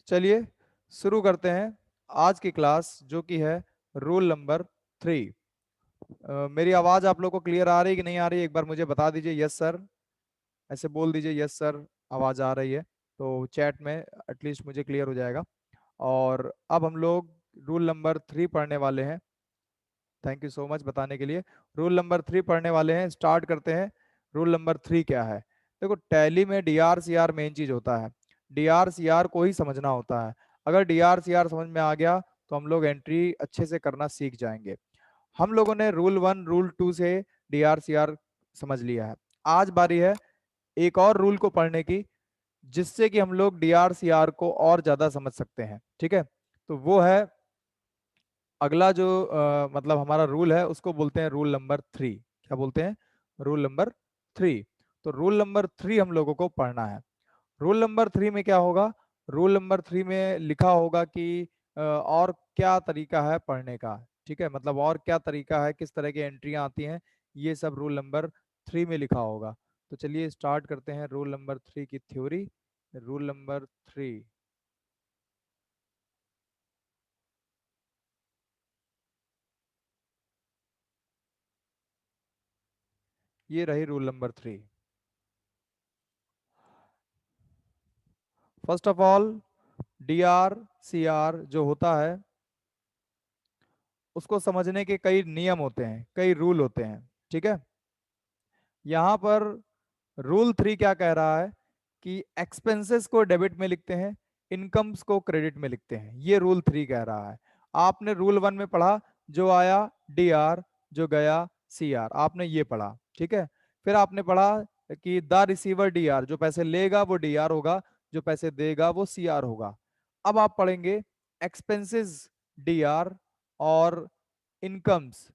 चलिए शुरू करते हैं आज की क्लास, जो कि है रूल नंबर 3। मेरी आवाज आप लोग को क्लियर आ रही है कि नहीं आ रही है? एक बार मुझे बता दीजिए। यस सर, ऐसे बोल दीजिए यस सर, आवाज आ रही है तो चैट में एटलीस्ट मुझे क्लियर हो जाएगा। और अब हम लोग रूल नंबर 3 पढ़ने वाले हैं। थैंक यू सो मच बताने के लिए। रूल नंबर 3 पढ़ने वाले हैं, स्टार्ट करते हैं। रूल नंबर 3 क्या है? देखो, टैली में D R C R main चीज होता है। डी आर सी आर को ही समझना होता है। अगर डी आर सी आर समझ में आ गया तो हम लोग एंट्री अच्छे से करना सीख जाएंगे। हम लोगों ने रूल 1 रूल 2 से डी आर सी आर समझ लिया है। आज बारी है एक और रूल को पढ़ने की, जिससे कि हम लोग डी आर सी आर को और ज्यादा समझ सकते हैं। ठीक है, तो वो है अगला जो मतलब हमारा रूल है, उसको बोलते हैं रूल नंबर 3। क्या बोलते हैं? Rule number 3। तो रूल नंबर 3 हम लोगों को पढ़ना है। रूल नंबर 3 में क्या होगा? रूल नंबर 3 में लिखा होगा कि और क्या तरीका है पढ़ने का। ठीक है, मतलब और क्या तरीका है, किस तरह की एंट्रियां आती हैं, ये सब रूल नंबर 3 में लिखा होगा। तो चलिए स्टार्ट करते हैं रूल नंबर 3 की थ्योरी। रूल नंबर 3, ये रही rule number 3। First of all, D R C R जो होता है, उसको समझने के कई नियम होते हैं, कई रूल होते हैं। ठीक है, यहाँ पर रूल 3 क्या कह रहा है कि एक्सपेंसेस को डेबिट में लिखते हैं, इनकम्स को क्रेडिट में लिखते हैं। ये रूल 3 कह रहा है। आपने रूल 1 में पढ़ा, जो आया डी आर, जो गया सी आर, आपने ये पढ़ा। ठीक है, फिर आपने पढ़ा कि द रिसीवर डी आर, जो पैसे लेगा वो डी आर होगा, जो पैसे देगा वो सी आर होगा। अब आप पढ़ेंगे एक्सपेंसेस डी आर और इनकम्स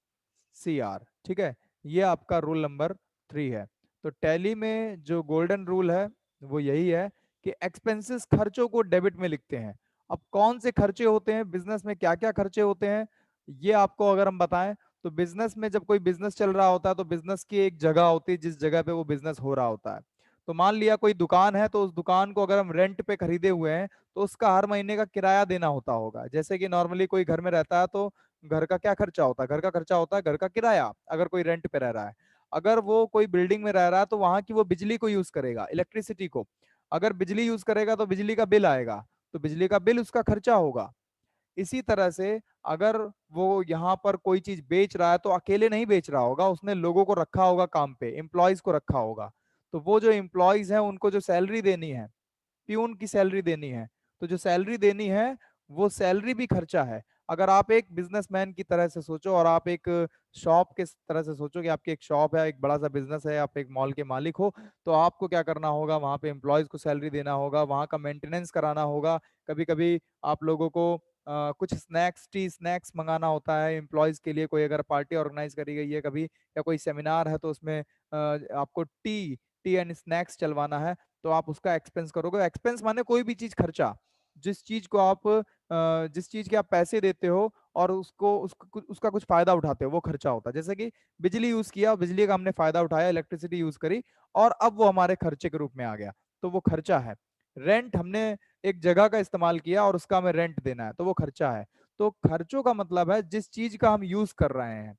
सी आर। ठीक है, ये आपका रूल नंबर 3 है। तो टैली में जो गोल्डन रूल है वो यही है कि एक्सपेंसेस खर्चों को डेबिट में लिखते हैं। अब कौन से खर्चे होते हैं बिजनेस में, क्या क्या खर्चे होते हैं, ये आपको अगर हम बताएं तो बिजनेस में जब कोई बिजनेस चल रहा होता है तो बिजनेस की एक जगह होती है जिस जगह पे वो बिजनेस हो रहा होता है। तो मान लिया कोई दुकान है, तो उस दुकान को अगर हम रेंट पे खरीदे हुए हैं तो उसका हर महीने का किराया देना होता होगा। जैसे कि नॉर्मली कोई घर में रहता है तो घर का क्या खर्चा होता है? घर का खर्चा होता है घर का किराया, अगर कोई रेंट पे रह रहा है। अगर वो कोई बिल्डिंग में रह रहा है तो वहां की वो बिजली को यूज करेगा, इलेक्ट्रिसिटी को। अगर बिजली यूज करेगा तो बिजली का बिल आएगा, तो बिजली का बिल उसका खर्चा होगा। इसी तरह से अगर वो यहाँ पर कोई चीज बेच रहा है तो अकेले नहीं बेच रहा होगा, उसने लोगों को रखा होगा काम पे, एम्प्लॉयज को रखा होगा। तो वो जो एम्प्लॉयज हैं उनको जो सैलरी देनी है, प्यून की सैलरी देनी है, तो जो सैलरी देनी है वो सैलरी भी खर्चा है। अगर आप एक बिजनेसमैन की तरह से सोचो और आप एक शॉप के तरह से सोचो कि आपकी एक शॉप है, एक बड़ा सा बिजनेस है, आप एक मॉल के मालिक हो, तो आपको क्या करना होगा? वहां पे एम्प्लॉयज को सैलरी देना होगा, वहां का मेंटेनेंस कराना होगा। कभी कभी आप लोगों को कुछ स्नैक्स, टी स्नैक्स मंगाना होता है एम्प्लॉयज के लिए। कोई अगर पार्टी ऑर्गेनाइज करी गई है कभी, या कोई सेमिनार है, तो उसमें आपको टी टी एंड स्नैक्स चलवाना है, तो आप उसका एक्सपेंस करोगे। एक्सपेंस माने कोई भी चीज खर्चा, जिस चीज को आप जिस चीज के आप पैसे देते हो और उसका कुछ फायदा उठाते हो, वो खर्चा होता है। जैसे कि बिजली यूज किया, बिजली का हमने फायदा उठाया, इलेक्ट्रिसिटी यूज करी, और अब वो हमारे खर्चे के रूप में आ गया, तो वो खर्चा है। रेंट, हमने एक जगह का इस्तेमाल किया और उसका हमें रेंट देना है, तो वो खर्चा है। तो खर्चों का मतलब है जिस चीज का हम यूज कर रहे हैं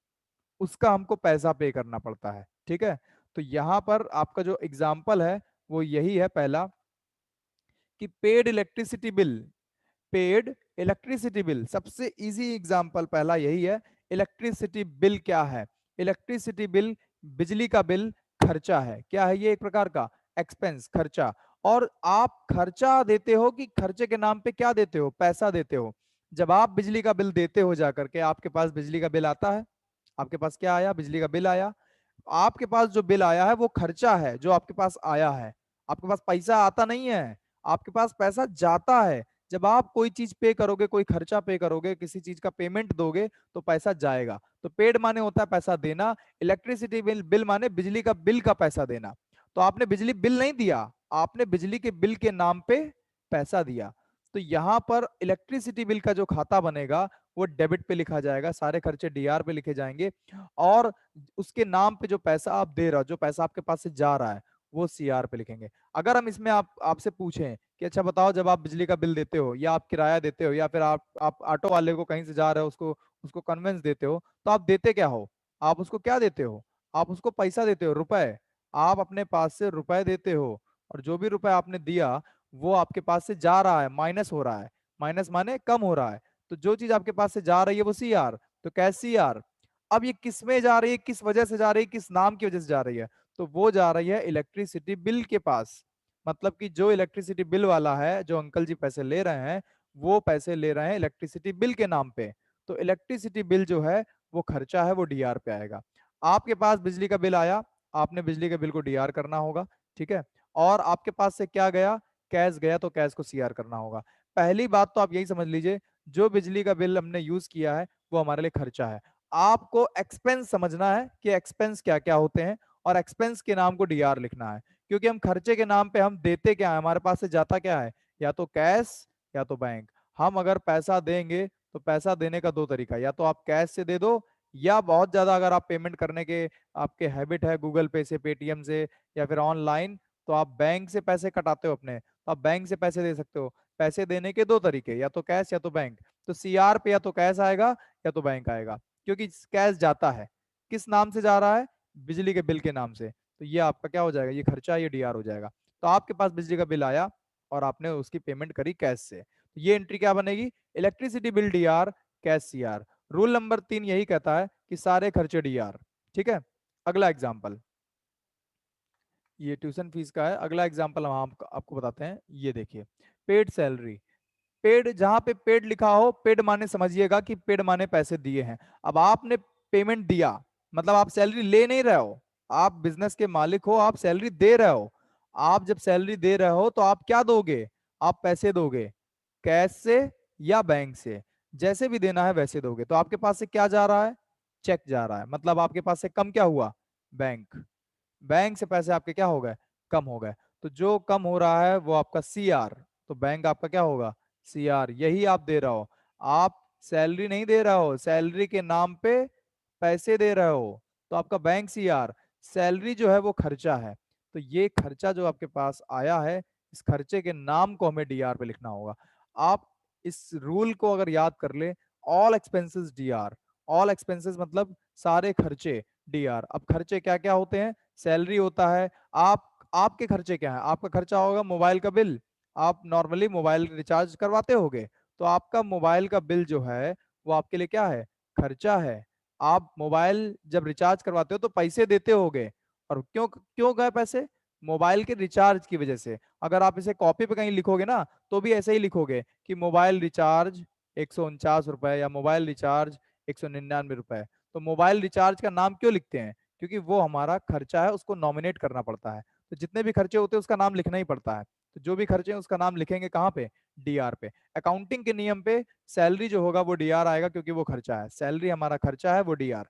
उसका हमको पैसा पे करना पड़ता है। ठीक है, तो यहाँ पर आपका जो एग्जाम्पल है वो यही है पहला, कि paid electricity bill. Paid electricity bill सबसे इजी एग्जांपल पहला यही है। इलेक्ट्रिसिटी बिल क्या है? इलेक्ट्रिसिटी बिल, बिजली का बिल खर्चा है। क्या है ये? एक प्रकार का एक्सपेंस, खर्चा। और आप खर्चा देते हो कि खर्चे के नाम पे क्या देते हो? पैसा देते हो। जब आप बिजली का बिल देते हो जाकर के, आपके पास बिजली का बिल आता है, आपके पास क्या आया? बिजली का बिल आया। आपके पास जो बिल आया है वो खर्चा है जो आपके पास आया है। आपके पास पैसा आता नहीं है, आपके पास पैसा जाता है। जब आप कोई चीज पे करोगे, कोई खर्चा पे करोगे, किसी चीज का पेमेंट दोगे, तो पैसा जाएगा। तो पेड माने होता है पैसा देना, इलेक्ट्रिसिटी बिल बिल माने बिजली का बिल का पैसा देना। तो आपने बिजली बिल नहीं दिया, आपने बिजली के बिल के नाम पे पैसा दिया। तो यहां पर इलेक्ट्रिसिटी बिल का जो खाता बनेगा वो डेबिट पे लिखा जाएगा, सारे खर्चे डीआर पे लिखे जाएंगे। और उसके नाम पे जो पैसा आप दे रहे हो, जो पैसा आपके पास से जा रहा है, वो सीआर पे लिखेंगे। अगर हम इसमें आपसे पूछें कि अच्छा बताओ, जब आप बिजली का बिल देते हो या आप किराया देते हो या फिर आप ऑटो वाले को कहीं से जा रहे हो, उसको उसको कन्वेंस देते हो, तो आप देते क्या हो? आप उसको क्या देते हो? आप उसको पैसा देते हो, रुपए। आप अपने पास से रुपए देते हो, और जो भी रुपए आपने दिया वो आपके पास से जा रहा है, माइनस हो रहा है। माइनस माने कम हो रहा है। तो जो चीज आपके पास से जा रही है वो सी आर, तो कैश सी आर। अब ये किस में जा रही है, किस वजह से जा रही है, किस नाम की वजह से जा रही है? तो वो जा रही है इलेक्ट्रिसिटी बिल के पास। मतलब कि जो इलेक्ट्रिसिटी बिल वाला है, जो अंकल जी पैसे ले रहे हैं, वो पैसे ले रहे हैं इलेक्ट्रिसिटी बिल के नाम पे। तो इलेक्ट्रिसिटी बिल जो है वो खर्चा है, वो डीआर पे आएगा। आपके पास बिजली का बिल आया, आपने बिजली के बिल को डीआर करना होगा, ठीक है। और आपके पास से क्या गया? कैश गया, तो कैश को सीआर करना होगा। पहली बात तो आप यही समझ लीजिए, जो बिजली का बिल हमने यूज किया है वो हमारे लिए खर्चा है। आपको एक्सपेंस समझना है कि एक्सपेंस क्या क्या होते हैं, और एक्सपेंस के नाम को डीआर लिखना है। क्योंकि हम खर्चे के नाम पे हम देते क्या है, हमारे पास से जाता क्या है? या तो कैश या तो बैंक। हम अगर पैसा देंगे तो पैसा देने का दो तरीका, या तो आप कैश से दे दो, या बहुत ज्यादा अगर आप पेमेंट करने के आपके हैबिट है गूगल पे से, पेटीएम से, या फिर ऑनलाइन, तो आप बैंक से पैसे कटाते हो अपने, तो आप बैंक से पैसे दे सकते हो। पैसे देने के दो तरीके, या तो कैश या तो बैंक। तो सीआर पे या तो कैश आएगा या तो बैंक आएगा, क्योंकि कैश जाता है, किस नाम से जा रहा है? बिजली के बिल के नाम से। तो ये आपका क्या हो जाएगा? ये खर्चा, ये डीआर हो जाएगा। तो आपके पास बिजली का बिल आया और आपने उसकी पेमेंट करी कैश से, तो ये एंट्री क्या बनेगी? Electricity bill DR, cash CR. Rule number 3 यही कहता है कि सारे खर्चे डीआर। ठीक है। अगला एग्जाम्पल, ये ट्यूशन फीस का है। अगला एग्जाम्पल हम आपको बताते हैं। ये देखिए, पेड सैलरी। पेड, जहां पे पेड लिखा हो, पेड माने समझिएगा कि पेड माने पैसे दिए हैं। अब आपने पेमेंट दिया, मतलब आप सैलरी ले नहीं रहे हो, आप बिजनेस के मालिक हो, आप सैलरी दे रहे हो। आप जब सैलरी दे रहे हो तो आप क्या दोगे? आप पैसे दोगे, कैश से या बैंक से, जैसे भी देना है वैसे दोगे। तो आपके पास से क्या जा रहा है? चेक जा रहा है। मतलब आपके पास से कम क्या हुआ? बैंक। बैंक से पैसे आपके क्या हो गए? कम हो गए। तो जो कम हो रहा है वो आपका सीआर। तो बैंक आपका क्या होगा? सीआर। यही आप दे रहे हो। आप सैलरी नहीं दे रहे हो, सैलरी के नाम पे पैसे दे रहे हो, तो आपका बैंक सीआर। सैलरी जो है वो खर्चा है। तो ये खर्चा जो आपके पास आया है, इस खर्चे के नाम को हमें डीआर पे लिखना होगा। आप इस रूल को अगर याद कर ले, all expenses DR. All expenses मतलब सारे खर्चे डीआर। अब खर्चे क्या क्या होते हैं? सैलरी होता है। आपके खर्चे क्या है? आपका खर्चा होगा मोबाइल का बिल। आप नॉर्मली मोबाइल रिचार्ज करवाते होगे, तो आपका मोबाइल का बिल जो है वो आपके लिए क्या है? खर्चा है। आप मोबाइल जब रिचार्ज करवाते हो तो पैसे देते होगे, और क्यों क्यों गए पैसे? मोबाइल के रिचार्ज की वजह से। अगर आप इसे कॉपी पे कहीं लिखोगे ना, तो भी ऐसे ही लिखोगे कि मोबाइल रिचार्ज 149 रुपए, या मोबाइल रिचार्ज 199 रुपए। तो मोबाइल रिचार्ज का नाम क्यों लिखते हैं? क्योंकि वो हमारा खर्चा है, उसको नॉमिनेट करना पड़ता है। तो जितने भी खर्चे होते हैं उसका नाम लिखना ही पड़ता है। तो जो भी खर्चे हैं उसका नाम लिखेंगे कहाँ पे? डीआर पे। अकाउंटिंग के नियम पे सैलरी जो होगा वो डीआर आएगा, क्योंकि वो खर्चा है। सैलरी हमारा खर्चा है, वो डीआर।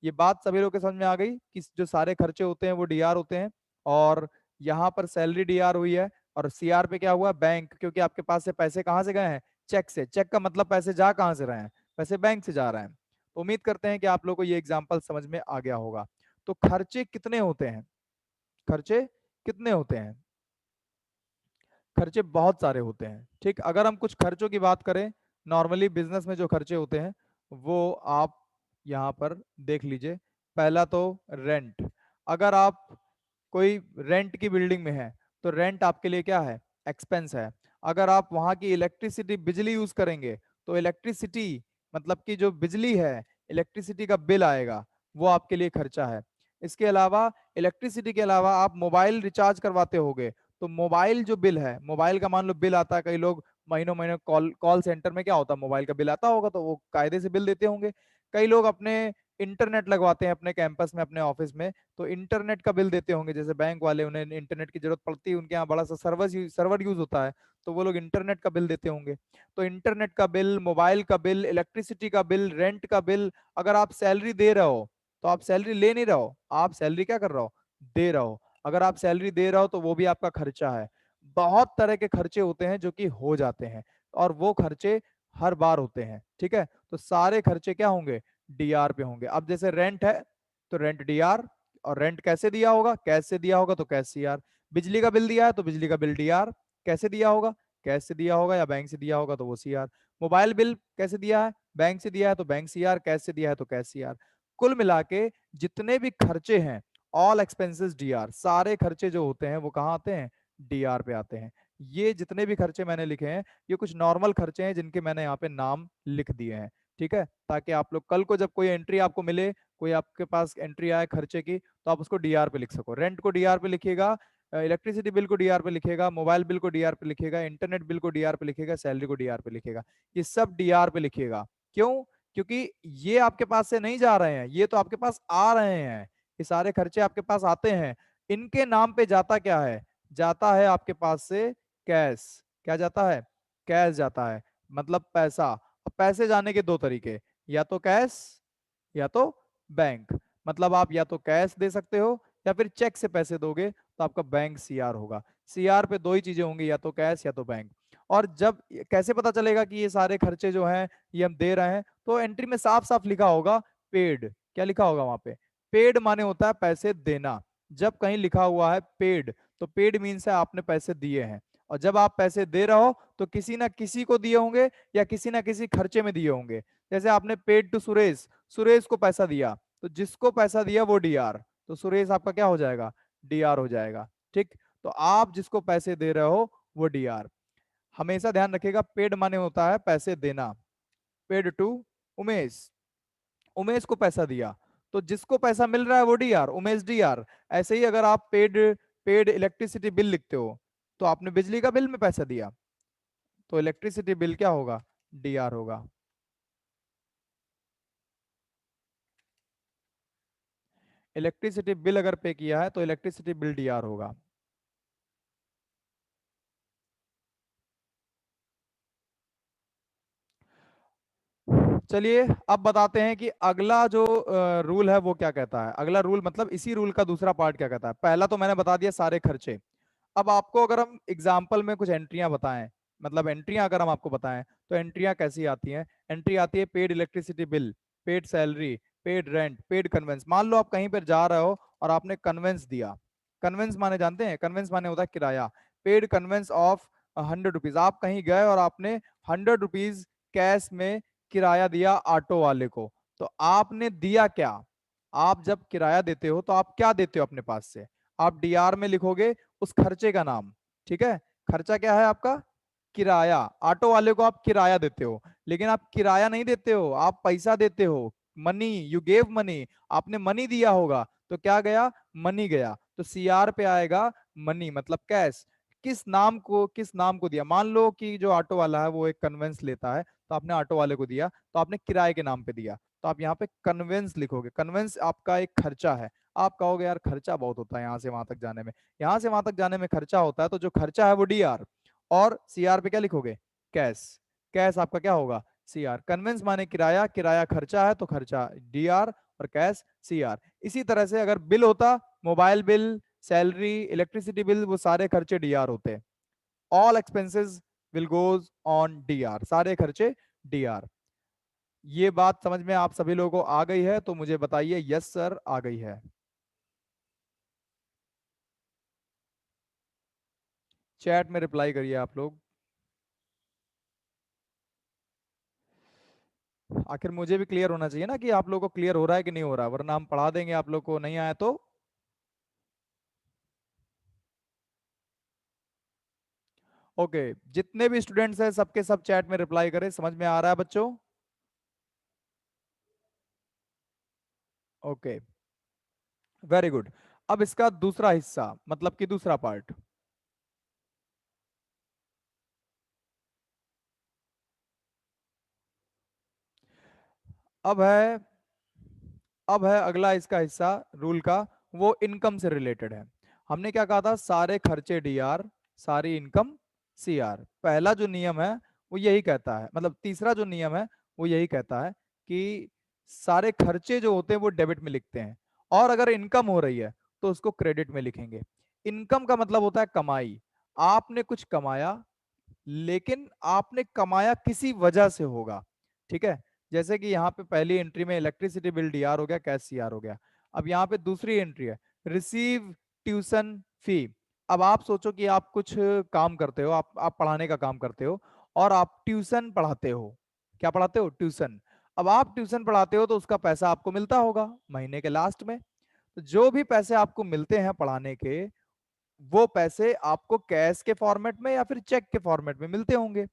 ये बात सभी लोग के समझ में आ गई कि जो सारे खर्चे होते हैं वो डीआर होते हैं। और यहाँ पर सैलरी डीआर हुई है, और सीआर पे क्या हुआ? बैंक। क्योंकि आपके पास से पैसे कहाँ से गए हैं? चेक से। चेक का मतलब पैसे जा कहाँ से रहे हैं? पैसे बैंक से जा रहे हैं। तो उम्मीद करते हैं कि आप लोगों को ये एग्जाम्पल समझ में आ गया होगा। तो खर्चे कितने होते हैं? खर्चे कितने होते हैं? खर्चे बहुत सारे होते हैं। ठीक, अगर हम कुछ खर्चों की बात करें, नॉर्मली बिजनेस में जो खर्चे होते हैं वो आप यहाँ पर देख लीजिए। पहला तो रेंट। अगर आप कोई रेंट की बिल्डिंग में है, तो रेंट आपके लिए क्या है? एक्सपेंस है। अगर आप वहाँ की इलेक्ट्रिसिटी, बिजली यूज करेंगे, तो इलेक्ट्रिसिटी मतलब कि जो बिजली है, इलेक्ट्रिसिटी का बिल आएगा, वो आपके लिए खर्चा है। इसके अलावा, इलेक्ट्रिसिटी के अलावा आप मोबाइल रिचार्ज करवाते होगे, तो मोबाइल जो बिल है, मोबाइल का मान लो बिल आता है, कई लोग महीनों महीनों कॉल कॉल सेंटर में क्या होता है, मोबाइल का बिल आता होगा, तो वो कायदे से बिल देते होंगे। कई लोग अपने इंटरनेट लगवाते हैं अपने कैंपस में, अपने ऑफिस में, तो इंटरनेट का बिल देते होंगे। जैसे बैंक वाले, उन्हें इंटरनेट की जरूरत पड़ती है, उनके यहाँ बड़ा सा सर्वर यूज होता है, तो वो लोग इंटरनेट का बिल देते होंगे। तो इंटरनेट का बिल, मोबाइल का बिल, इलेक्ट्रिसिटी का बिल, रेंट का बिल। अगर आप सैलरी दे रहे हो, तो आप सैलरी ले नहीं रहे हो, आप सैलरी क्या कर रहे हो? दे रहे हो। अगर आप सैलरी दे रहे हो तो वो भी आपका खर्चा है। बहुत तरह के खर्चे होते हैं जो कि हो जाते हैं, और वो खर्चे हर बार होते हैं। ठीक है। तो सारे खर्चे क्या होंगे? डीआर पे होंगे। अब जैसे रेंट है, तो रेंट डीआर। और रेंट कैसे दिया होगा? कैश से दिया होगा तो कैश सीआर। बिजली का बिल दिया है तो बिजली का बिल डीआर। कैसे दिया होगा? कैश से दिया होगा या बैंक से दिया होगा तो वो सी आर। मोबाइल बिल कैसे दिया है? बैंक से दिया है तो बैंक सी आर, कैश से दिया है तो कैश सी आर। कुल मिला के जितने भी खर्चे हैं, ऑल एक्सपेंसेस डी आर, सारे खर्चे जो होते हैं वो कहाँ आते हैं? डी आर पे आते हैं। ये जितने भी खर्चे मैंने लिखे हैं ये कुछ नॉर्मल खर्चे हैं जिनके मैंने यहाँ पे नाम लिख दिए हैं। ठीक है, ताकि आप लोग कल को जब कोई एंट्री आपको मिले, कोई आपके पास एंट्री आए खर्चे की, तो आप उसको डीआर पे लिख सको। रेंट को डीआर पे लिखिएगा, इलेक्ट्रिसिटी बिल को डीआर पे लिखिएगा, मोबाइल बिल को डीआर पे लिखिएगा, इंटरनेट बिल को डीआर पे लिखिएगा, सैलरी को डीआर पे लिखिएगा। ये सब डीआर पे लिखिएगा। क्यों? क्योंकि ये आपके पास से नहीं जा रहे हैं, ये तो आपके पास आ रहे हैं। ये सारे खर्चे आपके पास आते हैं। इनके नाम पे जाता क्या है? जाता है आपके पास से कैश। क्या जाता है? कैश जाता है, मतलब पैसा। अब पैसे जाने के दो तरीके, या तो कैश या तो बैंक। मतलब आप या तो कैश दे सकते हो या फिर चेक से पैसे दोगे तो आपका बैंक सीआर होगा। सीआर पे दो ही चीजें होंगी, या तो कैश या तो बैंक। और जब कैसे पता चलेगा कि ये सारे खर्चे जो हैं ये हम दे रहे हैं? तो एंट्री में साफ साफ लिखा होगा पेड। क्या लिखा होगा वहां पे? पेड माने होता है पैसे देना। जब कहीं लिखा हुआ है पेड, तो पेड मीन्स है आपने पैसे दिए हैं। और जब आप पैसे दे रहे हो तो किसी ना किसी को दिए होंगे या किसी ना किसी खर्चे में दिए होंगे। जैसे आपने पेड टू सुरेश, सुरेश को पैसा दिया, तो जिसको पैसा दिया वो डीआर, तो सुरेश आपका क्या हो जाएगा? डीआर हो जाएगा। ठीक, तो आप जिसको पैसे दे रहे हो वो डीआर। हमेशा ध्यान रखिएगा, पेड माने होता है पैसे देना। पेड टू उमेश, उमेश को पैसा दिया, तो जिसको पैसा मिल रहा है वो डीआर, उमेश डीआर। ऐसे ही अगर आप पेड पेड इलेक्ट्रिसिटी बिल लिखते हो, तो आपने बिजली का बिल में पैसा दिया, तो इलेक्ट्रिसिटी बिल क्या होगा? डीआर होगा। इलेक्ट्रिसिटी बिल अगर पे किया है तो इलेक्ट्रिसिटी बिल डीआर होगा। चलिए अब बताते हैं कि अगला जो रूल है वो क्या कहता है। अगला रूल मतलब इसी रूल का दूसरा पार्ट क्या कहता है। पहला तो मैंने बता दिया सारे खर्चे। अब आपको अगर हम एग्जाम्पल में कुछ एंट्रियां बताएं, मतलब एंट्रियां अगर हम आपको बताएं, तो एंट्रियां कैसी आती हैं? एंट्री आती है paid electricity bill, paid salary, paid rent, paid conveyance. मान लो आप कहीं पर जा रहे हो और आपने कन्वेंस दिया। कन्वेंस माने जानते हैं? कन्वेंस माने होता है किराया। Paid conveyance of 100 rupees. आप कहीं गए और आपने 100 रुपीज कैश में किराया दिया ऑटो वाले को। तो आपने दिया क्या? आप जब किराया देते हो तो आप क्या देते हो अपने पास से? आप डीआर में लिखोगे उस खर्चे का नाम। ठीक है, खर्चा क्या है आपका? किराया। ऑटो वाले को आप किराया देते हो, लेकिन आप किराया नहीं देते हो, आप पैसा देते हो। Money, you gave money. आपने मनी दिया होगा, तो क्या गया? मनी गया। तो सीआर पे आएगा मनी, मतलब कैश। किस नाम को दिया? मान लो कि जो ऑटो वाला है वो एक कन्वेंस लेता है, तो आपने ऑटो वाले को दिया, तो आपने किराए के नाम पे दिया, तो आप यहाँ पे कन्वेंस लिखोगे। कन्वेंस आपका एक खर्चा है। आप कहोगे यार खर्चा बहुत होता है यहाँ से वहां तक जाने में। यहाँ से वहां तक जाने में खर्चा होता है, तो जो खर्चा है वो डीआर। और सीआर पे क्या लिखोगे? कैश। कैश आपका क्या होगा? सीआर। कन्वेंस माने किराया, किराया खर्चा है तो खर्चा डीआर, और कैश सीआर। इसी तरह से अगर बिल होता, mobile bill, salary, electricity bill, वो सारे खर्चे डीआर होते। All expenses will goes on DR, सारे खर्चे डीआर। ये बात समझ में आप सभी लोगों को आ गई है तो मुझे बताइए यस सर आ गई है। चैट में रिप्लाई करिए आप लोग। आखिर मुझे भी क्लियर होना चाहिए ना कि आप लोगों को क्लियर हो रहा है कि नहीं हो रहा, वरना हम पढ़ा देंगे आप लोग को नहीं आया तो। ओके, जितने भी स्टूडेंट्स हैं सबके सब चैट में रिप्लाई करें। समझ में आ रहा है बच्चों? Okay, very good. अब इसका दूसरा हिस्सा, मतलब कि दूसरा पार्ट। अब है अब है अगला इसका हिस्सा रूल का, वो इनकम से रिलेटेड है। हमने क्या कहा था? सारे खर्चे डीआर, सारी इनकम सीआर। पहला जो नियम है वो यही कहता है, मतलब तीसरा जो नियम है वो यही कहता है कि सारे खर्चे जो होते हैं वो डेबिट में लिखते हैं, और अगर इनकम हो रही है तो उसको क्रेडिट में लिखेंगे। इनकम का मतलब होता है कमाई। आपने कुछ कमाया, लेकिन आपने कमाया किसी वजह से होगा। ठीक है, जैसे कि यहाँ पे पहली एंट्री में इलेक्ट्रिसिटी बिल डीआर हो गया, कैश सीआर हो गया। अब यहाँ पे दूसरी एंट्री है रिसीव ट्यूशन फी। अब आप सोचो कि आप कुछ काम करते हो, आप पढ़ाने का काम करते हो और आप ट्यूशन पढ़ाते हो। क्या पढ़ाते हो? ट्यूशन। अब आप ट्यूशन पढ़ाते हो तो उसका पैसा आपको मिलता होगा महीने के लास्ट में। तो जो भी पैसे आपको मिलते हैं पढ़ाने के, वो पैसे आपको कैश के फॉर्मेट में या फिर चेक के फॉर्मेट में मिलते होंगे।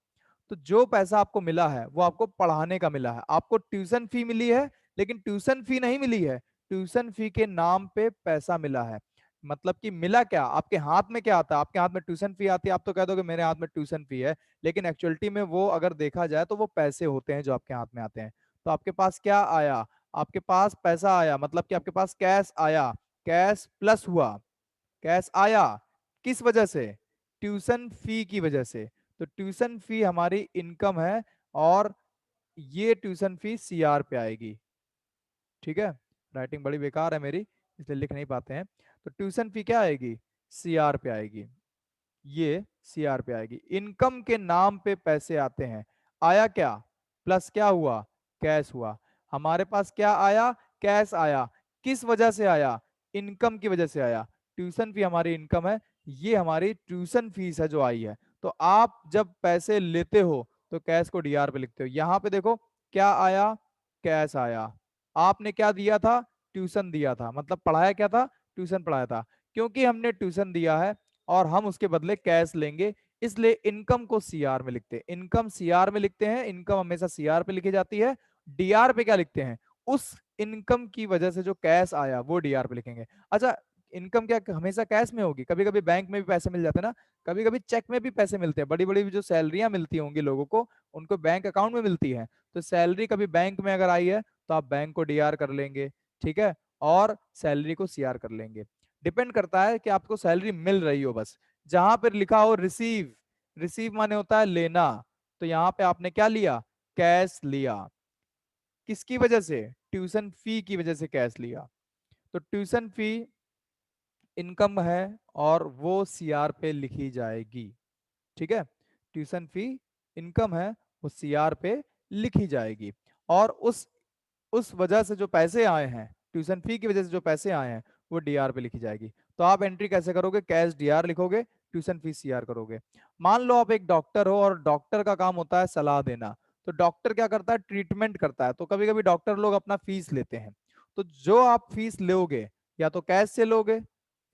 तो जो पैसा आपको मिला है वो आपको पढ़ाने का मिला है। आपको ट्यूशन फी मिली है, लेकिन ट्यूशन फी नहीं मिली है, ट्यूशन फी के नाम पे पैसा मिला है। मतलब कि मिला क्या, आपके हाथ में क्या आता है? आपके हाथ में ट्यूशन फी आती है, आप तो कह दोगे मेरे हाथ में ट्यूशन फी है, लेकिन एक्चुअलिटी में वो अगर देखा जाए तो वो पैसे होते हैं जो आपके हाथ में आते हैं। तो आपके पास क्या आया? आपके पास पैसा आया, मतलब कि आपके पास कैश आया। कैश प्लस हुआ, कैश आया। किस वजह से? ट्यूशन फी की वजह से। तो ट्यूशन फी हमारी इनकम है, और ये ट्यूशन फी सीआर पे आएगी। ठीक है, राइटिंग बड़ी बेकार है मेरी, इसलिए लिख नहीं पाते हैं। तो ट्यूशन फी क्या आएगी? सीआर पे आएगी। ये सीआर पे आएगी। इनकम के नाम पे पैसे आते हैं। आया क्या? प्लस क्या हुआ? कैश हुआ। हमारे पास क्या आया? कैश आया। किस वजह से आया? इनकम की वजह से आया। ट्यूशन फी हमारी इनकम है, ये हमारी ट्यूशन फीस है जो आई है। तो आप जब पैसे लेते हो तो कैश को डीआर पे लिखते हो। यहां पे देखो क्या आया? कैश आया। आपने क्या दिया था? ट्यूशन दिया था, मतलब पढ़ाया क्या था? ट्यूशन पढ़ाया था। क्योंकि हमने ट्यूशन दिया है और हम उसके बदले कैश लेंगे, इसलिए इनकम को सीआर में लिखते हैं। इनकम सीआर में लिखते हैं, इनकम हमेशा सीआर पे लिखी जाती है। डीआर पे क्या लिखते हैं? उस इनकम की वजह से जो कैश आया वो डीआर पे लिखेंगे। अच्छा, इनकम क्या हमेशा कैश में होगी? कभी कभी बैंक में भी पैसे मिल जाते हैं ना, कभी कभी चेक में भी पैसे मिलते हैं। बड़ी बड़ी जो सैलरियां मिलती होंगी लोगों को, उनको बैंक अकाउंट में मिलती है। तो सैलरी कभी बैंक में अगर आई है तो आप बैंक को डीआर कर लेंगे, ठीक है, और सैलरी को सीआर कर लेंगे। डिपेंड करता है कि आपको सैलरी मिल रही हो बस। जहां पर लिखा हो रिसीव, रिसीव माने होता है लेना, तो यहां पे आपने क्या लिया? कैश लिया। किसकी वजह से? ट्यूशन फी की वजह से कैश लिया। तो ट्यूशन फी इनकम है और वो सीआर पे लिखी जाएगी। ठीक है, ट्यूशन फी इनकम है, वो सीआर पे लिखी जाएगी। और उस वजह से जो पैसे आए हैं, ट्यूशन फी की वजह से जो पैसे आए हैं, वो डीआर पे लिखी जाएगी। तो आप एंट्री कैसे करोगे? कैश डीआर लिखोगे, ट्यूशन फीस सीआर करोगे। मान लो आप एक डॉक्टर हो और डॉक्टर का काम होता है सलाह देना। तो डॉक्टर क्या करता है? ट्रीटमेंट करता है। तो कभी कभी डॉक्टर लोग अपना फीस लेते हैं। तो जो आप फीस लोगे, या तो कैश से लोगे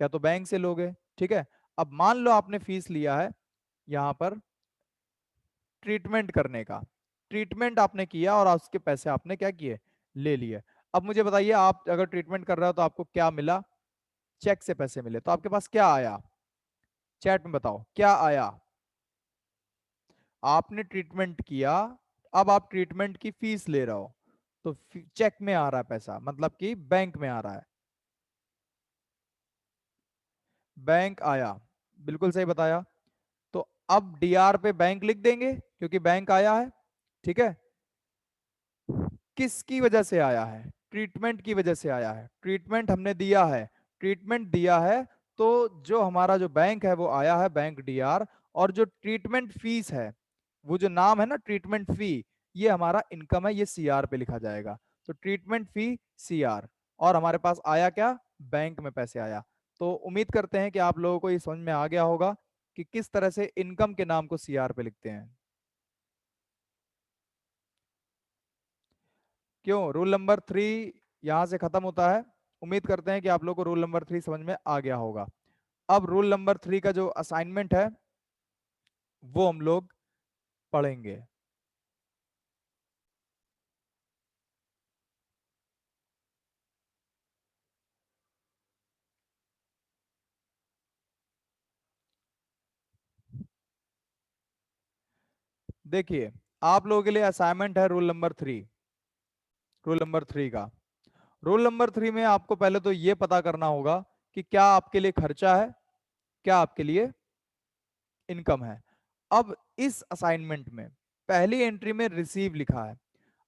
या तो बैंक से लोगे। ठीक है, अब मान लो आपने फीस लिया है यहां पर ट्रीटमेंट करने का। ट्रीटमेंट आपने किया और उसके पैसे आपने क्या किए? ले लिए। अब मुझे बताइए, आप अगर ट्रीटमेंट कर रहे हो तो आपको क्या मिला? चेक से पैसे मिले। तो आपके पास क्या आया? चैट में बताओ क्या आया? आपने ट्रीटमेंट किया, अब आप ट्रीटमेंट की फीस ले रहे हो, तो चेक में आ रहा है पैसा, मतलब कि बैंक में आ रहा है। बैंक आया, बिल्कुल सही बताया। तो अब डीआर पे बैंक लिख देंगे क्योंकि बैंक आया है। ठीक है, किसकी वजह से आया है? ट्रीटमेंट की वजह से आया है। ट्रीटमेंट हमने दिया है, ट्रीटमेंट दिया है, तो जो हमारा जो बैंक है वो आया है बैंक डीआर। और जो ट्रीटमेंट फीस है, वो जो नाम है ना ट्रीटमेंट फी, ये हमारा इनकम है, ये सीआर पे लिखा जाएगा। तो ट्रीटमेंट फी सीआर। और हमारे पास आया क्या? बैंक में पैसे आया। तो उम्मीद करते हैं कि आप लोगों को ये समझ में आ गया होगा कि किस तरह से इनकम के नाम को सीआर पे लिखते हैं। क्यों? रूल नंबर 3 यहां से खत्म होता है। उम्मीद करते हैं कि आप लोग को रूल नंबर 3 समझ में आ गया होगा। अब रूल नंबर 3 का जो असाइनमेंट है वो हम लोग पढ़ेंगे। देखिए, आप लोगों के लिए असाइनमेंट है रूल नंबर 3 का। रूल नंबर 3 में आपको पहले तो ये पता करना होगा कि क्या आपके लिए खर्चा है, क्या आपके लिए इनकम है। अब इस असाइनमेंट में पहली एंट्री में रिसीव लिखा है।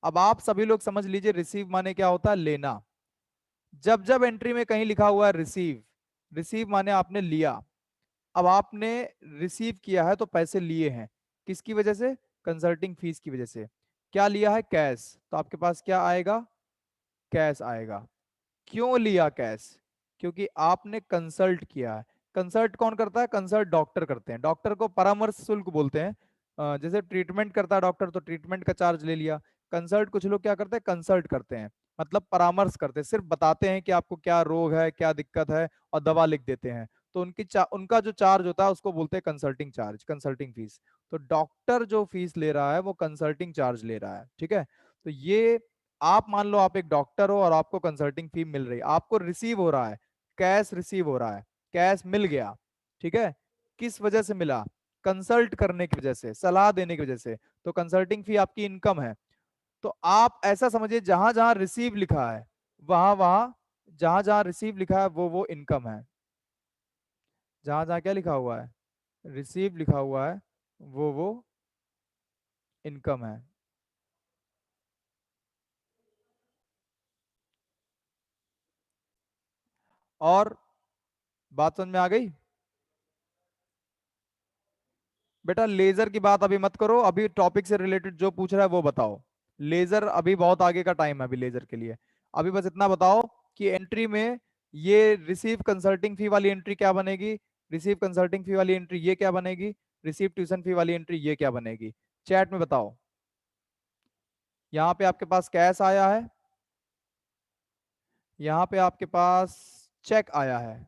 अब आप सभी लोग समझ लीजिए, रिसीव माने क्या होता है? लेना। जब जब एंट्री में कहीं लिखा हुआ है रिसीव, रिसीव माने आपने लिया। अब आपने रिसीव किया है तो पैसे लिए हैं, किसकी वजह से? कंसल्टिंग फीस की वजह से। क्या लिया है? कैश। तो आपके पास क्या आएगा? कैश आएगा। क्यों लिया कैश? क्योंकि आपने कंसल्ट किया है। कंसल्ट कौन करता है? कंसल्ट डॉक्टर करते हैं। डॉक्टर को परामर्श शुल्क बोलते हैं। जैसे ट्रीटमेंट करता है डॉक्टर तो ट्रीटमेंट का चार्ज ले लिया। कंसल्ट कुछ लोग क्या करते हैं? कंसल्ट करते हैं, मतलब परामर्श करते हैं, सिर्फ बताते हैं कि आपको क्या रोग है, क्या दिक्कत है, और दवा लिख देते हैं। तो उनका जो चार्ज होता है उसको बोलते हैं कंसल्टिंग चार्ज, कंसल्टिंग फीस। तो डॉक्टर जो फीस ले रहा है वो कंसल्टिंग चार्ज ले रहा है, ठीक है। तो ये, आप मान लो आप एक डॉक्टर हो और आपको कंसल्टिंग फी मिल रही है, आपको रिसीव हो रहा है, कैश रिसीव हो रहा है, कैश मिल गया, ठीक है। किस वजह से मिला? कंसल्ट करने की वजह से, सलाह देने की वजह से। तो कंसल्टिंग फी आपकी इनकम है। तो आप ऐसा समझिए, जहां जहां रिसीव लिखा है वहां वहां, जहां जहां रिसीव लिखा है वो इनकम है। जहां जहां क्या लिखा हुआ है? रिसीव लिखा हुआ है, वो इनकम है। और बात समझ में आ गई? बेटा लेजर की बात अभी मत करो, अभी टॉपिक से रिलेटेड जो पूछ रहा है वो बताओ। लेजर अभी बहुत आगे का टाइम है अभी लेजर के लिए। अभी बस इतना बताओ कि एंट्री में ये रिसीव कंसल्टिंग फी वाली एंट्री क्या बनेगी, रिसीव कंसल्टिंग फी वाली एंट्री ये क्या बनेगी, रिसीव ट्यूशन फी वाली एंट्री ये क्या बनेगी। चैट में बताओ। यहाँ पे आपके पास कैश आया है, यहाँ पे आपके पास चेक आया है।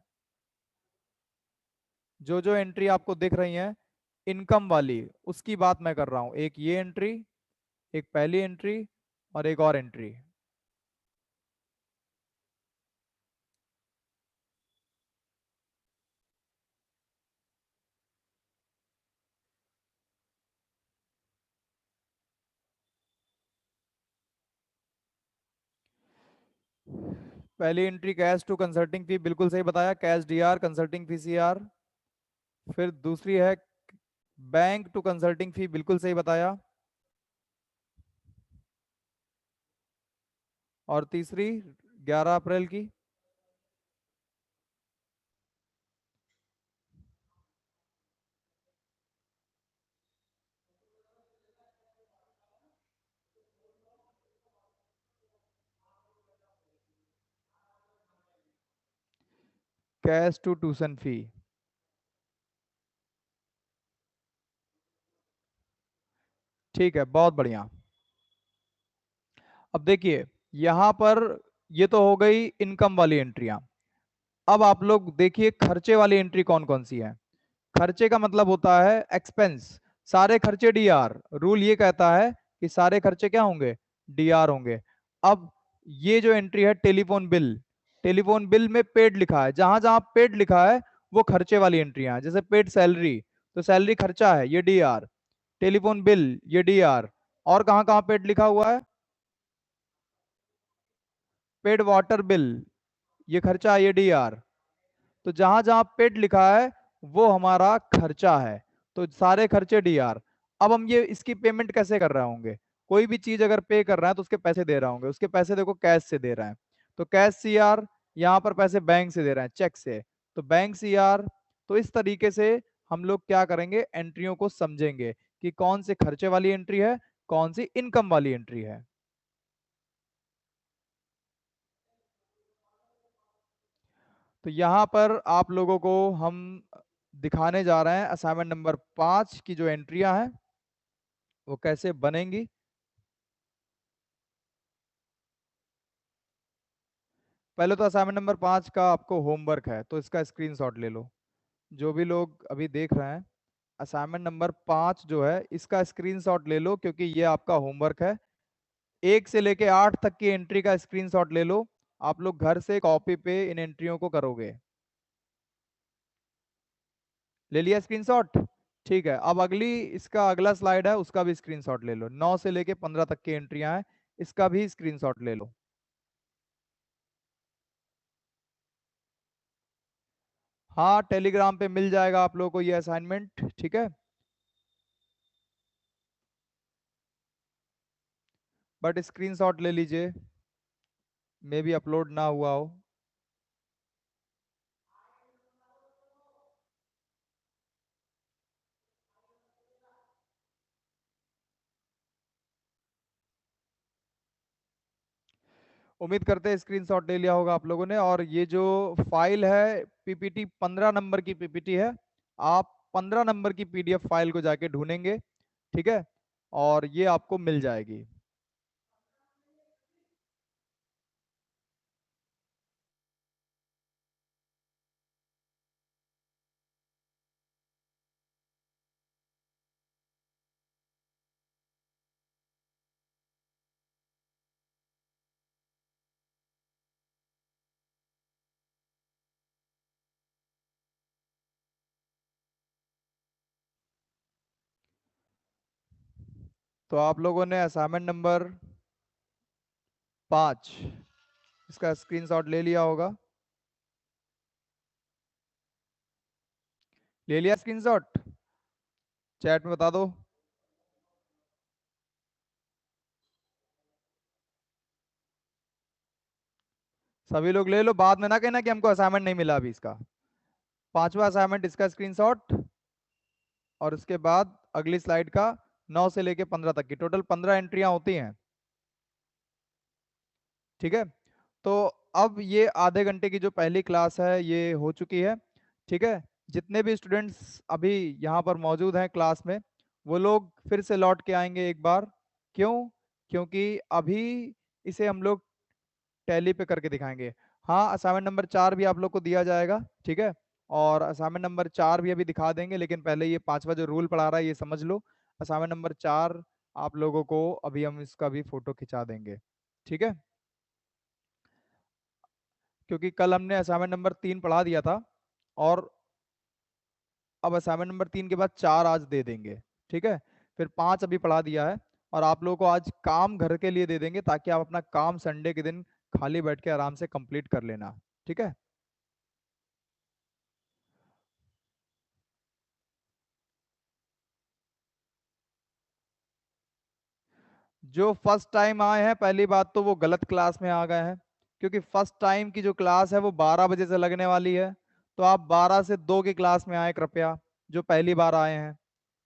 जो जो एंट्री आपको दिख रही है इनकम वाली, उसकी बात मैं कर रहा हूं। एक ये एंट्री, एक पहली एंट्री, और एक और एंट्री। पहली एंट्री कैश टू कंसल्टिंग फी, बिल्कुल सही बताया, कैश डीआर कंसल्टिंग फी सीआर। फिर दूसरी है बैंक टू कंसल्टिंग फी, बिल्कुल सही बताया। और तीसरी 11 अप्रैल की कैश टू ट्यूशन फी। ठीक है, बहुत बढ़िया। अब देखिए यहां पर, ये तो हो गई इनकम वाली एंट्रियां। अब आप लोग देखिए खर्चे वाली एंट्री कौन कौन सी है। खर्चे का मतलब होता है एक्सपेंस। सारे खर्चे डीआर, रूल ये कहता है कि सारे खर्चे क्या होंगे? डीआर होंगे। अब ये जो एंट्री है टेलीफोन बिल, टेलीफोन बिल में पेड लिखा है, जहां जहां पेड लिखा है वो खर्चे वाली एंट्रियां हैं। जैसे पेड सैलरी, तो सैलरी खर्चा है, ये डीआर। टेलीफोन बिल, ये डीआर। और कहाँ कहाँ पेड लिखा हुआ है? पेड वाटर बिल, ये खर्चा है, ये डीआर। तो जहां जहां पेड लिखा है वो हमारा खर्चा है। तो सारे खर्चे डीआर। अब हम ये इसकी पेमेंट कैसे कर रहे होंगे? कोई भी चीज अगर पे कर रहा है तो उसके पैसे दे रहा होंगे, उसके पैसे देखो कैश से दे रहा है, तो कैश सीआर। यहाँ पर पैसे बैंक से दे रहे हैं, चेक से, तो बैंक सीआर। तो इस तरीके से हम लोग क्या करेंगे, एंट्रियों को समझेंगे कि कौन से खर्चे वाली एंट्री है, कौन सी इनकम वाली एंट्री है। तो यहाँ पर आप लोगों को हम दिखाने जा रहे हैं असाइनमेंट नंबर 5 की जो एंट्रियां हैं वो कैसे बनेंगी। पहले तो असाइनमेंट नंबर 5 का आपको होमवर्क है, तो इसका स्क्रीनशॉट ले लो। जो भी लोग अभी देख रहे हैं, असाइनमेंट नंबर 5 जो है इसका स्क्रीनशॉट ले लो, क्योंकि ये आपका होमवर्क है। 1 से लेके 8 तक की एंट्री का स्क्रीनशॉट ले लो। आप लोग घर से कॉपी पे इन एंट्रियों को करोगे। ले लिया स्क्रीनशॉट? ठीक है, अब अगली, इसका अगला स्लाइड है उसका भी स्क्रीनशॉट ले लो। 9 से लेके 15 तक की एंट्रियां हैं, इसका भी स्क्रीनशॉट ले लो। हाँ टेलीग्राम पे मिल जाएगा आप लोगों को ये असाइनमेंट, ठीक है। बट स्क्रीनशॉट ले लीजिए, मे भी अपलोड ना हुआ हो। उम्मीद करते हैं स्क्रीनशॉट ले लिया होगा आप लोगों ने। और ये जो फाइल है पीपीटी, 15 नंबर की पीपीटी है। आप 15 नंबर की पीडीएफ फाइल को जाके ढूंढेंगे, ठीक है, और ये आपको मिल जाएगी। तो आप लोगों ने असाइनमेंट नंबर 5 इसका स्क्रीनशॉट ले लिया होगा। ले लिया स्क्रीनशॉट? चैट में बता दो। सभी लोग ले लो, बाद में ना कहना कि हमको असाइनमेंट नहीं मिला अभी इसका। पांचवा असाइनमेंट इसका स्क्रीनशॉट, और उसके बाद अगली स्लाइड का 9 से लेके 15 तक की टोटल 15 एंट्रियां होती हैं, ठीक है। तो अब ये आधे घंटे की जो पहली क्लास है ये हो चुकी है, ठीक है। जितने भी स्टूडेंट्स अभी यहाँ पर मौजूद हैं क्लास में, वो लोग फिर से लौट के आएंगे एक बार। क्यों? क्योंकि अभी इसे हम लोग टैली पे करके दिखाएंगे। हाँ, असाइनमेंट नंबर 4 भी आप लोग को दिया जाएगा, ठीक है। और असाइनमेंट नंबर 4 भी अभी दिखा देंगे, लेकिन पहले ये पांचवा जो रूल पढ़ा रहा है ये समझ लो। असाइनमेंट नंबर 4 आप लोगों को अभी हम इसका भी फोटो खिंचा देंगे, ठीक है। क्योंकि कल हमने असाइनमेंट नंबर 3 पढ़ा दिया था, और अब असाइनमेंट नंबर 3 के बाद 4 आज दे देंगे, ठीक है। फिर 5 अभी पढ़ा दिया है, और आप लोगों को आज काम घर के लिए दे देंगे, ताकि आप अपना काम संडे के दिन खाली बैठ के आराम से कंप्लीट कर लेना, ठीक है। जो फर्स्ट टाइम आए हैं, पहली बात तो वो गलत क्लास में आ गए हैं, क्योंकि फर्स्ट टाइम की जो क्लास है वो 12 बजे से लगने वाली है। तो आप 12 से 2 की क्लास में आए कृपया, जो पहली बार आए हैं,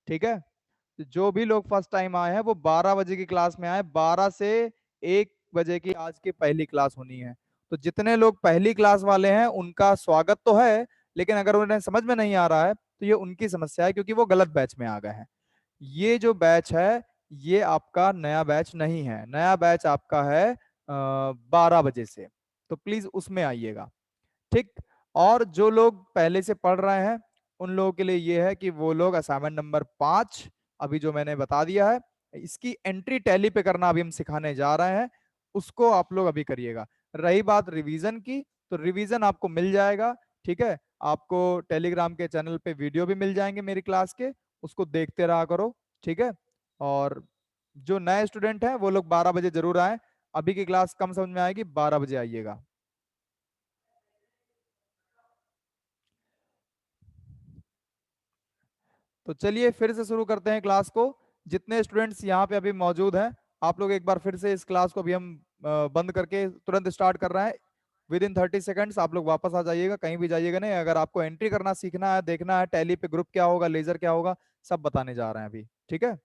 ठीक है। तो जो भी लोग फर्स्ट टाइम आए हैं वो 12 बजे की क्लास में आए, 12 से 1 बजे की आज की पहली क्लास होनी है। तो जितने लोग पहली क्लास वाले हैं उनका स्वागत तो है, लेकिन अगर उन्हें समझ में नहीं आ रहा है तो ये उनकी समस्या है, क्योंकि वो गलत बैच में आ गए हैं। ये जो बैच है ये आपका नया बैच नहीं है, नया बैच आपका है 12 बजे से। तो प्लीज उसमें आइएगा, ठीक। और जो लोग पहले से पढ़ रहे हैं उन लोगों के लिए ये है कि वो लोग असाइनमेंट नंबर 5 अभी जो मैंने बता दिया है, इसकी एंट्री टैली पे करना अभी हम सिखाने जा रहे हैं, उसको आप लोग अभी करिएगा। रही बात रिवीजन की, तो रिवीजन आपको मिल जाएगा, ठीक है। आपको टेलीग्राम के चैनल पे वीडियो भी मिल जाएंगे मेरी क्लास के, उसको देखते रहा करो, ठीक है। और जो नए स्टूडेंट हैं वो लोग 12 बजे जरूर आए। अभी की क्लास कम समझ में आएगी, 12 बजे आइएगा। तो चलिए फिर से शुरू करते हैं क्लास को। जितने स्टूडेंट्स यहाँ पे अभी मौजूद हैं, आप लोग एक बार फिर से इस क्लास को अभी हम बंद करके तुरंत स्टार्ट कर रहे हैं। विद इन 30 सेकेंड्स आप लोग वापस आ जाइएगा, कहीं भी जाइएगा नहीं। अगर आपको एंट्री करना सीखना है, देखना है टैली पे ग्रुप क्या होगा, लेजर क्या होगा, सब बताने जा रहे हैं अभी, ठीक है।